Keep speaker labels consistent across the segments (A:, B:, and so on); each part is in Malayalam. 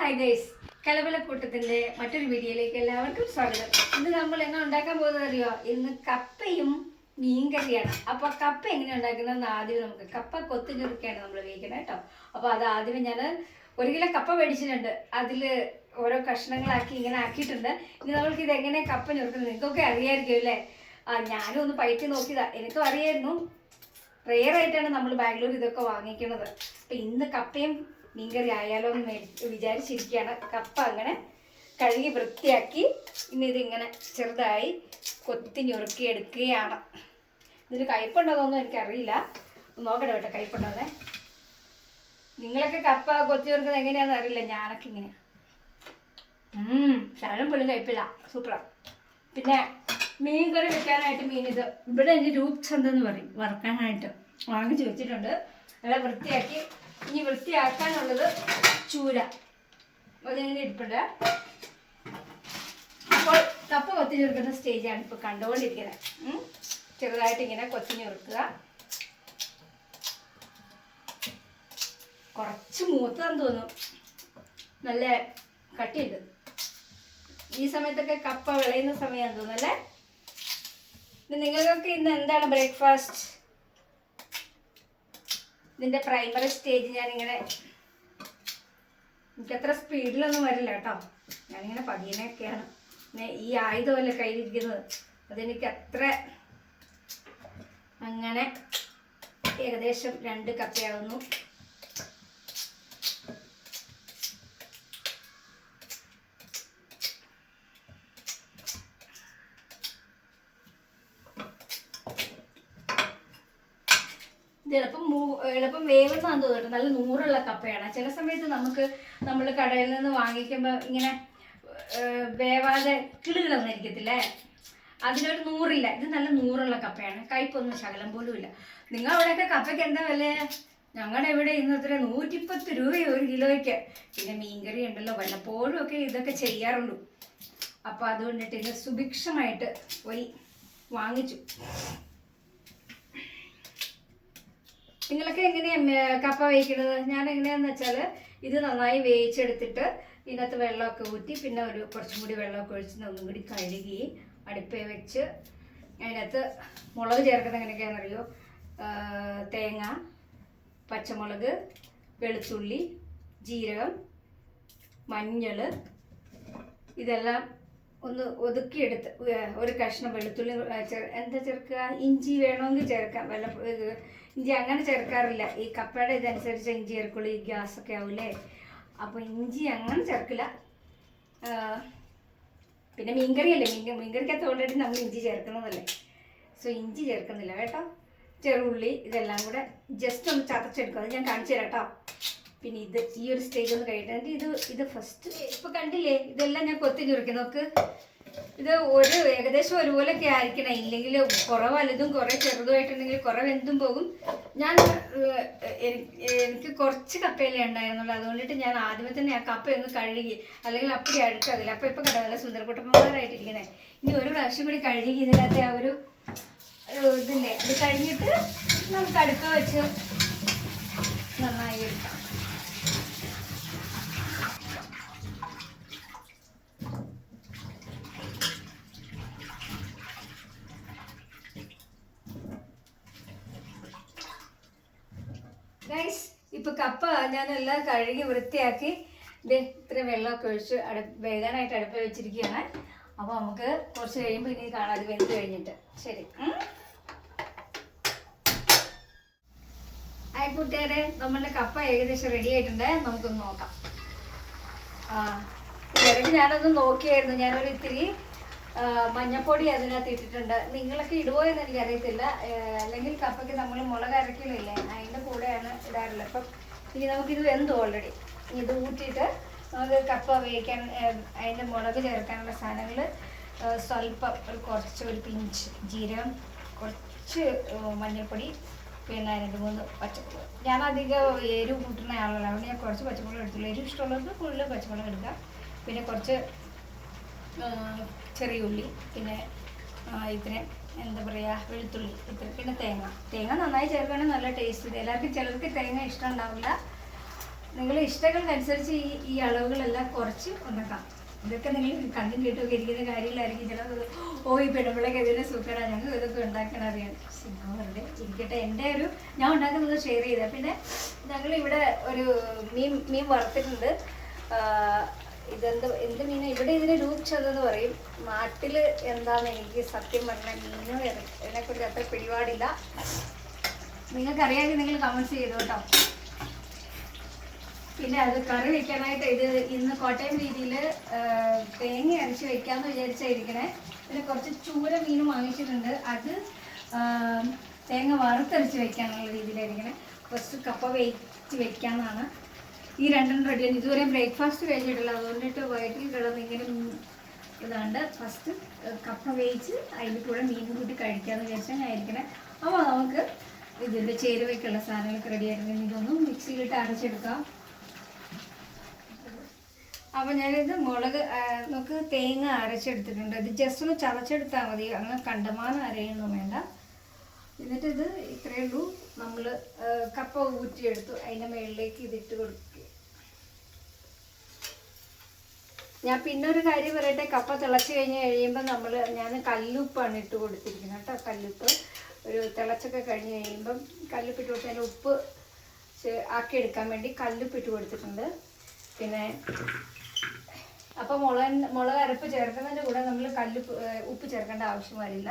A: ഹായ് ഗൈസ്, കലവലക്കൂട്ടത്തിൻ്റെ മറ്റൊരു വീഡിയോയിലേക്ക് എല്ലാവർക്കും സ്വാഗതം. ഇന്ന് നമ്മൾ എങ്ങനെ ഉണ്ടാക്കാൻ പോകുന്നത് അറിയോ? ഇന്ന് കപ്പയും മീൻകറിയാണ്. അപ്പോൾ കപ്പ എങ്ങനെ ഉണ്ടാക്കുന്നതെന്ന് ആദ്യം നമുക്ക് കപ്പ കൊത്തി ഞുറുക്കിയാണ് നമ്മൾ വേവിക്കുന്നത് കേട്ടോ. അപ്പോൾ അത് ആദ്യമേ ഞാൻ 1 കിലോ കപ്പ മേടിച്ചിട്ടുണ്ട്. അതിൽ ഓരോ കഷ്ണങ്ങളാക്കി ഇങ്ങനെ ആക്കിയിട്ടുണ്ട്. ഇനി നമ്മൾക്ക് ഇത് എങ്ങനെ കപ്പ ഞുറുക്കുന്നത് നിങ്ങൾക്കൊക്കെ അറിയാമായിരിക്കും അല്ലേ? ഞാനും ഒന്ന് പയറ്റി നോക്കിയതാണ്, എനിക്കും അറിയായിരുന്നു. റെയറായിട്ടാണ് നമ്മൾ ബാംഗ്ലൂർ ഇതൊക്കെ വാങ്ങിക്കുന്നത്. അപ്പം ഇന്ന് കപ്പയും മീൻകറി ആയാലോ എന്ന് വിചാരിച്ചിരിക്കുകയാണ്. കപ്പ അങ്ങനെ കഴുകി വൃത്തിയാക്കി ഇനി ഇതിങ്ങനെ ചെറുതായി കൊത്തി ഞുറുക്കി എടുക്കുകയാണ്. ഇതിന് കയ്പുണ്ടോന്നൊന്നും എനിക്കറിയില്ല, നോക്കട്ടെ കേട്ടോ കയ്പുണ്ടോന്നേ. നിങ്ങളൊക്കെ കപ്പ കൊത്തി ഞുറുക്കുന്നത് എങ്ങനെയാണെന്ന് അറിയില്ല, ഞാനൊക്കെ ഇങ്ങനെ ശകലം പോലും കയ്പില്ല, സൂപ്പറാണ്. പിന്നെ മീൻ കറി വെക്കാനായിട്ട് മീൻ ഇത് ഇവിടെ എനിക്ക് രൂപചന്ദ് എന്ന് പറയും, വറുക്കാനായിട്ട് വാങ്ങിച്ച് വെച്ചിട്ടുണ്ട്. നല്ല വൃത്തിയാക്കി. ഇനി വൃത്തിയാക്കാനുള്ളത് ചൂര, അതിങ്ങനെ ഇരിപ്പുണ്ട്. അപ്പോൾ കപ്പ കൊത്തി ഞുറുക്കുന്ന സ്റ്റേജാണ് ഇപ്പോൾ കണ്ടുകൊണ്ടിരിക്കുന്നത്. ചെറുതായിട്ട് ഇങ്ങനെ കൊത്തി ഞുറുക്കുക. കുറച്ച് മൂത്താന്ന് തോന്നും, നല്ല കട്ടിയുണ്ട്. ഈ സമയത്തൊക്കെ കപ്പ വിളയുന്ന സമയമാണെന്ന് തോന്നുന്നല്ലേ. നിങ്ങൾക്കൊക്കെ ഇന്ന് എന്താണ് ബ്രേക്ക്ഫാസ്റ്റ്? ഇതിൻ്റെ പ്രൈമറി സ്റ്റേജ് ഞാനിങ്ങനെ, എനിക്കത്ര സ്പീഡിലൊന്നും വരില്ല കേട്ടോ, ഞാനിങ്ങനെ പതിയനൊക്കെയാണ്. പിന്നെ ഈ ആയുധമല്ലേ കയ്യിലിരിക്കുന്നത്, അതെനിക്ക് അത്ര അങ്ങനെ ഏകദേശം 2 കപ്പയാവുന്നു. ഇത് എളുപ്പം വേവുന്നതാന്ന് തോന്നിട്ട് നല്ല നൂറുള്ള കപ്പയാണ്. ചില സമയത്ത് നമ്മൾ കടയിൽ നിന്ന് വാങ്ങിക്കുമ്പോൾ ഇങ്ങനെ വേവാതെ കിളുകിള വന്നിരിക്കത്തില്ലേ, അതിനൊരു നൂറില്ല. ഇത് നല്ല നൂറുള്ള കപ്പയാണ്, കയ്പൊന്നും ശകലം പോലും ഇല്ല. നിങ്ങൾ അവിടെയൊക്കെ കപ്പയ്ക്ക് എന്താ വില? ഞങ്ങളുടെ ഇവിടെ ഇന്നത്ര 110 രൂപ 1 കിലോയ്ക്ക്. പിന്നെ മീൻകറി ഉണ്ടല്ലോ, വല്ലപ്പോഴും ഒക്കെ ഇതൊക്കെ ചെയ്യാറുള്ളൂ. അപ്പോൾ അതുകൊണ്ടിട്ട് ഇത് സുഭിക്ഷമായിട്ട് പോയി വാങ്ങിച്ചു. നിങ്ങളൊക്കെ എങ്ങനെയാണ് കപ്പ വേവിക്കുന്നത്? ഞാൻ എങ്ങനെയാണെന്ന് വെച്ചാൽ ഇത് നന്നായി വേവിച്ചെടുത്തിട്ട് ഇതിനകത്ത് വെള്ളമൊക്കെ ഊറ്റി, പിന്നെ കുറച്ചും കൂടി വെള്ളമൊക്കെ ഒഴിച്ച് ഒന്നും കൂടി കഴുകി അടുപ്പേ വെച്ച് അതിനകത്ത് മുളക് ചേർക്കുന്നത് എങ്ങനെയൊക്കെയാണെന്നറിയോ? തേങ്ങ, പച്ചമുളക്, വെളുത്തുള്ളി, ജീരകം, മഞ്ഞൾ, ഇതെല്ലാം ഒന്ന് ഒതുക്കിയെടുത്ത് ഒരു കഷ്ണം വെളുത്തുള്ളി എന്താ ചേർക്കുക? ഇഞ്ചി വേണമെങ്കിൽ ചേർക്കാം. ഇഞ്ചി അങ്ങനെ ചേർക്കാറില്ല, ഈ കപ്പയുടെ ഇതനുസരിച്ച് ഇഞ്ചി ചേർക്കുള്ളൂ, ഈ ഗ്യാസൊക്കെ ആവില്ലേ. അപ്പോൾ ഇഞ്ചി അങ്ങനെ ചേർക്കില്ല. പിന്നെ മീൻകറിയല്ലേ, മീൻകറിക്കകത്ത് ഓൾറെഡി നമ്മൾ ഇഞ്ചി ചേർക്കുന്നതല്ലേ, സോ ഇഞ്ചി ചേർക്കുന്നില്ല കേട്ടോ. ചെറുള്ളി ഇതെല്ലാം കൂടെ ജസ്റ്റ് ഒന്ന് ചതച്ചെടുക്കും, അത് ഞാൻ കാണിച്ചു തരാം കേട്ടോ. പിന്നെ ഈ ഒരു സ്റ്റേജ് ഒന്ന് കഴിയട്ടെ. ഇത് ഫസ്റ്റ് ഇപ്പോൾ കണ്ടില്ലേ, ഇതെല്ലാം ഞാൻ കൊത്തി ഞുറുക്കി നോക്ക്. ഇത് ഏകദേശം ഒരുപോലെയൊക്കെ ആയിരിക്കണം, ഇല്ലെങ്കിൽ കുറേ വലുതും കുറേ ചെറുതുമായിട്ടുണ്ടെങ്കിൽ കുറേ വെന്തും പോകും. എനിക്ക് കുറച്ച് കപ്പയിലേ ഉണ്ടായിരുന്നുള്ളൂ, അതുകൊണ്ടിട്ട് ഞാൻ ആദ്യമേ തന്നെ ആ കപ്പയൊന്ന് കഴുകി, അല്ലെങ്കിൽ അപ്പടി അഴുക്കാകില്ല. അപ്പോൾ ഇപ്പോൾ കട നല്ല സുന്ദരക്കുട്ടന്മാരായിട്ടിരിക്കണേ. ഇനി ഒരു പ്രാവശ്യം കൂടി കഴുകി ഇതിനകത്ത് ആ ഒരു ഇതില്ലേ, ഇത് കഴിഞ്ഞിട്ട് നമുക്ക് അടുക്ക വെച്ച് നന്നായി എടുക്കാം. ഗൈസ്, ഇപ്പോൾ കപ്പ ഞാനെല്ലാം കഴുകി വൃത്തിയാക്കി ഇത്ര വെള്ളമൊക്കെ ഒഴിച്ച് വേകാനായിട്ട് അടുപ്പ് വെച്ചിരിക്കുകയാണ്. അപ്പോൾ നമുക്ക് കുറച്ച് കഴിയുമ്പോൾ ഇനി കാണാം അത് വെന്ത് കഴിഞ്ഞിട്ട്. ശരി, കൂട്ടുകാരെ, നമ്മളുടെ കപ്പ ഏകദേശം റെഡി ആയിട്ടുണ്ട്. നമുക്കൊന്ന് നോക്കാം. ഇടയ്ക്ക് ഞാനൊന്ന് നോക്കിയായിരുന്നു, ഞാനൊരു ഇത്തിരി മഞ്ഞപ്പൊടി അതിനകത്ത് ഇട്ടിട്ടുണ്ട്. നിങ്ങളൊക്കെ ഇടുവോ എന്ന് എനിക്കറിയത്തില്ല. അല്ലെങ്കിൽ കപ്പയ്ക്ക് നമ്മൾ മുളക് അരക്കലില്ലേ, അതിൻ്റെ കൂടെയാണ് ഇടാറുള്ളത്. അപ്പം ഇനി നമുക്കിത് വെന്തു ഓൾറെഡി. ഇത് ഊറ്റിയിട്ട് നമുക്ക് കപ്പ വേവിക്കാൻ അതിൻ്റെ മുളക് ചേർക്കാനുള്ള സാധനങ്ങൾ സ്വല്പം ഒരു പിഞ്ച് ജീരകം, കുറച്ച് മഞ്ഞൾപ്പൊടി, പിന്നെ 2-3 പച്ചമുളക്. ഞാൻ അധികം എരിവ് കൂട്ടുന്ന ആളല്ല, അതുകൊണ്ട് ഞാൻ കുറച്ച് പച്ചമുളക് എടുത്തുള്ളൂ. എരിവ് ഇഷ്ടമുള്ളവർക്ക് കൂടുതൽ പച്ചമുളക് എടുക്കാം. പിന്നെ കുറച്ച് ചെറിയ ഉള്ളി, പിന്നെ ഇതിന് എന്താ പറയുക വെളുത്തുള്ളി, ഇത്ര. പിന്നെ തേങ്ങ നന്നായി ചേർക്കുകയാണെങ്കിൽ നല്ല ടേസ്റ്റ്. എല്ലാവർക്കും ചിലർക്ക് തേങ്ങ ഇഷ്ടം ഉണ്ടാവില്ല, നിങ്ങളുടെ ഇഷ്ടങ്ങൾക്കനുസരിച്ച് ഈ അളവുകളെല്ലാം കുറച്ച് ഉണ്ടാക്കാം. ഇതൊക്കെ നിങ്ങൾ കണ്ടും കേട്ടൊക്കെ ഇരിക്കുന്ന കാര്യമില്ലായിരിക്കും. ചിലത് ഈ പെണ്ണുമ്പിള്ളേക്ക് ഇതിനെ സുഖമാണ്, ഞങ്ങൾക്ക് ഇതൊക്കെ ഉണ്ടാക്കാൻ അറിയാം. ഞാൻ വെറുതെ ഇരിക്കട്ടെ, ഞാൻ ഉണ്ടാക്കുന്നത് ഷെയർ ചെയ്ത. പിന്നെ ഞങ്ങളിവിടെ ഒരു മീൻ വറുത്തിട്ടുണ്ട്. എന്ത് മീനാണ് ഇവിടെ ഇതിന് രൂപച്ചതെന്ന് പറയും. നാട്ടിൽ എന്താണെന്ന് എനിക്ക് സത്യം പറഞ്ഞാൽ മീനും ഇതിനെക്കുറിച്ച് അത്ര പിടിപാടില്ല. നിങ്ങൾക്കറിയാമെങ്കിൽ നിങ്ങൾ കമൻറ്റ്സ് ചെയ്തു കേട്ടോ. പിന്നെ അത് കറി വെക്കാനായിട്ട് ഇത് ഇന്ന് കോട്ടയം രീതിയിൽ തേങ്ങ അരച്ച് വെക്കാമെന്ന് വിചാരിച്ചായിരിക്കണേ. പിന്നെ കുറച്ച് ചൂര മീനും വാങ്ങിച്ചിട്ടുണ്ട്. അത് തേങ്ങ വറുത്തരച്ച് വെക്കാനുള്ള രീതിയിലായിരിക്കണേ. ഫസ്റ്റ് കപ്പ വേവിച്ച് വെക്കാമെന്നാണ്. ഈ രണ്ടും റെഡിയാണ്. ഇതുവരെ ബ്രേക്ക്ഫാസ്റ്റ് കഴിച്ചിട്ടില്ല, അതുകൊണ്ടിട്ട് വയറ്റിൽ കിടന്ന് ഇങ്ങനെ ഇതാണ്ട് ഫസ്റ്റ് കപ്പ വേവിച്ച് അതിൻ്റെ കൂടെ മീനും കൂട്ടി കഴിക്കാമെന്ന് വിചാരിച്ചാൽ ഞാൻ ഇരിക്കണേ. അപ്പോൾ നമുക്ക് ഇതിൻ്റെ ചേരുവയ്ക്കുള്ള സാധനങ്ങളൊക്കെ റെഡി ആയിരുന്നു. ഇതൊന്നും മിക്സിയിലിട്ട് അരച്ചെടുക്കാം. അപ്പോൾ ഞാനിത് നമുക്ക് തേങ്ങ അരച്ചെടുത്തിട്ടുണ്ട്. ഇത് ജസ്റ്റ് ഒന്ന് ചതച്ചെടുത്താൽ മതി, അങ്ങനെ കണ്ടമാനം അരയൊന്നും വേണ്ട. എന്നിട്ട് ഇത് ഇത്രയേ ഉള്ളൂ. നമ്മൾ കപ്പ ഊറ്റിയെടുത്തു, അതിൻ്റെ മുകളിലേക്ക് ഇതിട്ട് കൊടുക്കുക. ഞാൻ പിന്നെ ഒരു കാര്യം പറയട്ടെ, കപ്പ തിളച്ച് കഴിയുമ്പോൾ ഞാൻ കല്ലുപ്പാണ് ഇട്ട് കൊടുത്തിരിക്കുന്നത് കേട്ടോ. കല്ലുപ്പ് ഒരു തിളച്ചൊക്കെ കഴിഞ്ഞ് കഴിയുമ്പം കല്ലുപ്പിട്ട് കൊടുത്ത് അതിൻ്റെ ഉപ്പ് ആക്കിയെടുക്കാൻ വേണ്ടി കല്ലുപ്പിട്ട് കൊടുത്തിട്ടുണ്ട്. പിന്നെ അപ്പോൾ മുളക് അരപ്പ് ചേർക്കുന്നതിൻ്റെ കൂടെ നമ്മൾ ഉപ്പ് ചേർക്കേണ്ട ആവശ്യം വരില്ല.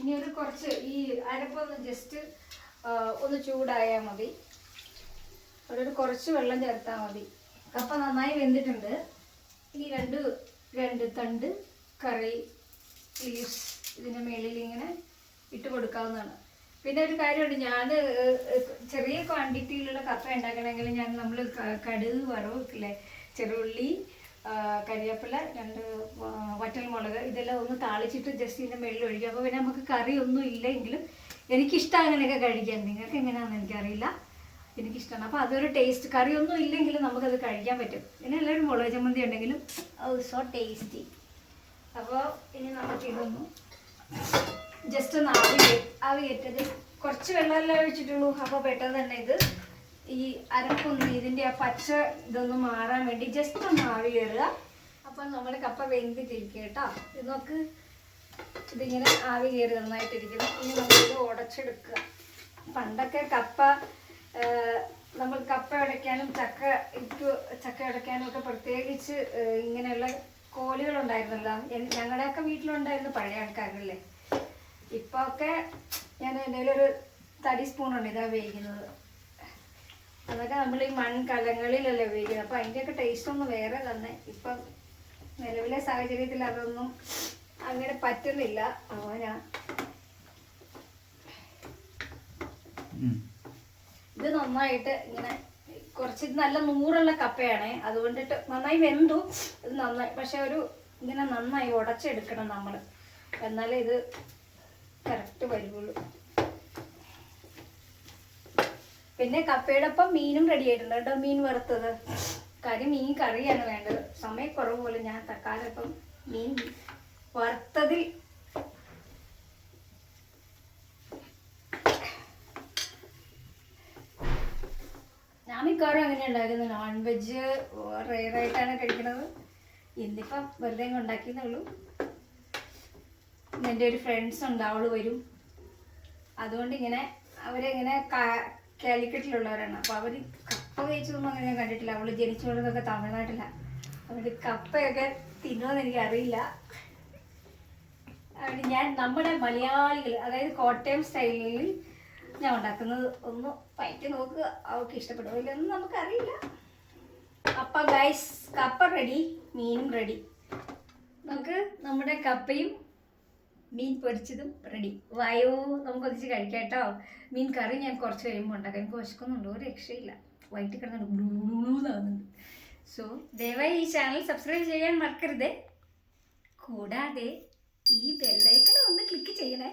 A: ഇനി കുറച്ച് ഈ അരപ്പൊന്ന് ജസ്റ്റ് ഒന്ന് ചൂടായാൽ മതി. കുറച്ച് വെള്ളം ചേർത്താൽ മതി. കപ്പ നന്നായി വെന്തിട്ടുണ്ട്. ഇനി രണ്ട് തണ്ട് കറി ലീവ്സ് ഇതിൻ്റെ മേളിൽ ഇങ്ങനെ ഇട്ട് കൊടുക്കാവുന്നതാണ്. പിന്നെ ഒരു കാര്യമുണ്ട്, ഞാൻ ചെറിയ ക്വാണ്ടിറ്റിയിലുള്ള കപ്പ ഉണ്ടാക്കണമെങ്കിൽ നമ്മൾ കടുക് വറവില്ലേ, ചെറുള്ളി, കരിവേപ്പില, 2 വറ്റൽമുളക് ഇതെല്ലാം ഒന്ന് താളിച്ചിട്ട് ജസ്റ്റ് ഇതിൻ്റെ മേളിൽ ഒഴിക്കും. അപ്പോൾ പിന്നെ നമുക്ക് കറി ഒന്നും ഇല്ലെങ്കിലും എനിക്കിഷ്ടം അങ്ങനെയൊക്കെ കഴിക്കാൻ. നിങ്ങൾക്ക് എങ്ങനെയാണെന്ന് എനിക്കറിയില്ല, എനിക്കിഷ്ടമാണ്. അപ്പോൾ അതൊരു ടേസ്റ്റ്. കറിയൊന്നും ഇല്ലെങ്കിലും നമുക്കത് കഴിക്കാൻ പറ്റും. പിന്നെ എല്ലാവരും മുളക് ചമ്മന്തി ഉണ്ടെങ്കിലും സോ ടേസ്റ്റി. അപ്പോൾ ഇനി നമുക്കിതൊന്നും ജസ്റ്റ് ഒന്ന് ആവി കയറ്റത്. കുറച്ച് വെള്ളമെല്ലാം ഒഴിച്ചിട്ടുള്ളൂ. അപ്പോൾ പെട്ടെന്ന് തന്നെ ഈ അരപ്പൊന്ന് ഇതിൻ്റെ ആ പച്ച ഇതൊന്നും മാറാൻ വേണ്ടി ജസ്റ്റ് ഒന്ന് ആവി കയറുക. അപ്പം നമ്മൾ കപ്പ വെന്തിട്ടിരിക്കുക കേട്ടോ. ഇത് നോക്ക്, ഇതിങ്ങനെ ആവി കയറി നന്നായിട്ടിരിക്കുന്നു. ഇനി നമ്മളിത് ഉടച്ചെടുക്കുക. പണ്ടൊക്കെ നമ്മൾ കപ്പ ഉടയ്ക്കാനും ചക്ക ഉടയ്ക്കാനും ഒക്കെ പ്രത്യേകിച്ച് ഇങ്ങനെയുള്ള കോലുകളുണ്ടായിരുന്നല്ലോ. ഞങ്ങളുടെയൊക്കെ വീട്ടിലുണ്ടായിരുന്നു പഴയ ആൾക്കാരല്ലേ. ഇപ്പോൾ ഒക്കെ ഞാൻ എന്തെങ്കിലും ഒരു തടി സ്പൂണുണ്ട് ഇതാണ് ഉപയോഗിക്കുന്നത്. അതൊക്കെ നമ്മൾ ഈ മൺകലങ്ങളിലല്ലേ ഉപയോഗിക്കുന്നത്. അപ്പോൾ അതിൻ്റെയൊക്കെ ടേസ്റ്റ് ഒന്നും വേറെ തന്നെ. ഇപ്പം നിലവിലെ സാഹചര്യത്തിൽ അതൊന്നും അങ്ങനെ പറ്റുന്നില്ല. അപ്പോൾ ഇത് നന്നായിട്ട് ഇങ്ങനെ കുറച്ച് നല്ല നൂറുള്ള കപ്പയാണ്, അതുകൊണ്ടിട്ട് നന്നായി വെന്തു. ഇത് നന്നായി, പക്ഷെ ഇങ്ങനെ നന്നായി ഉടച്ചെടുക്കണം നമ്മൾ, എന്നാലേ ഇത് കറക്റ്റ് വരുള്ളൂ. പിന്നെ കപ്പയുടെ ഒപ്പം മീനും റെഡി ആയിട്ടുണ്ട് കേട്ടോ. മീൻ വറുത്തത്. കാര്യം മീൻ കറിയാണ് വേണ്ടത്. സമയക്കുറവ് പോലെ ഞാൻ തക്കാലം ഇപ്പം മീൻ വറുത്തതിൽ ഞാൻ മിക്കവാറും അങ്ങനെ ഉണ്ടാക്കുന്നത്. നോൺ വെജ് റെയറായിട്ടാണ് കഴിക്കുന്നത്. ഇന്നിപ്പം വെറുതെ ഉണ്ടാക്കിയെന്നേ ഉള്ളൂ. എൻ്റെ ഒരു ഫ്രണ്ട്സ് ഉണ്ട്, അവൾ വരും. അതുകൊണ്ട് അവരിങ്ങനെ കാലിക്കറ്റിലുള്ളവരാണ്. അപ്പോൾ അവർ കപ്പ കഴിച്ചതൊന്നും അങ്ങനെ ഞാൻ കണ്ടിട്ടില്ല. അവൾ ജനിച്ചു വളർന്നതൊക്കെ തമിഴ്നാട്ടിലാണ്. അതുകൊണ്ട് കപ്പയൊക്കെ തിന്നുമെന്ന് എനിക്കറിയില്ല. അതുകൊണ്ട് നമ്മുടെ മലയാളികൾ, അതായത് കോട്ടയം സ്റ്റൈലിൽ ഞാൻ ഉണ്ടാക്കുന്നത് ഒന്ന് പയറ്റി നോക്കുക. അവർക്ക് ഇഷ്ടപ്പെടുമോ ഇല്ലെന്ന് നമുക്കറിയില്ല. അപ്പം ഗൈസ്, കപ്പ റെഡി, മീനും റെഡി. നമുക്ക് നമ്മുടെ കപ്പയും മീൻ പൊരിച്ചതും റെഡി. വായോ, നമുക്ക് ഒന്നിച്ച് കഴിക്കാം കേട്ടോ. മീൻ കറി ഞാൻ കുറച്ച് കഴിയുമ്പോൾ ഉണ്ടാക്കാം. എനിക്ക് വിശക്കുന്നുണ്ട്, ഒരു രക്ഷയില്ല. വൈകിട്ട് കിടന്നുണ്ട് ബ്ലൂന്നാകുന്നുണ്ട്. സോ ദയവായി ഈ ചാനൽ സബ്സ്ക്രൈബ് ചെയ്യാൻ മറക്കരുത്. കൂടാതെ ഈ ബെല്ലൈക്കൺ ഒന്ന് ക്ലിക്ക് ചെയ്യണേ.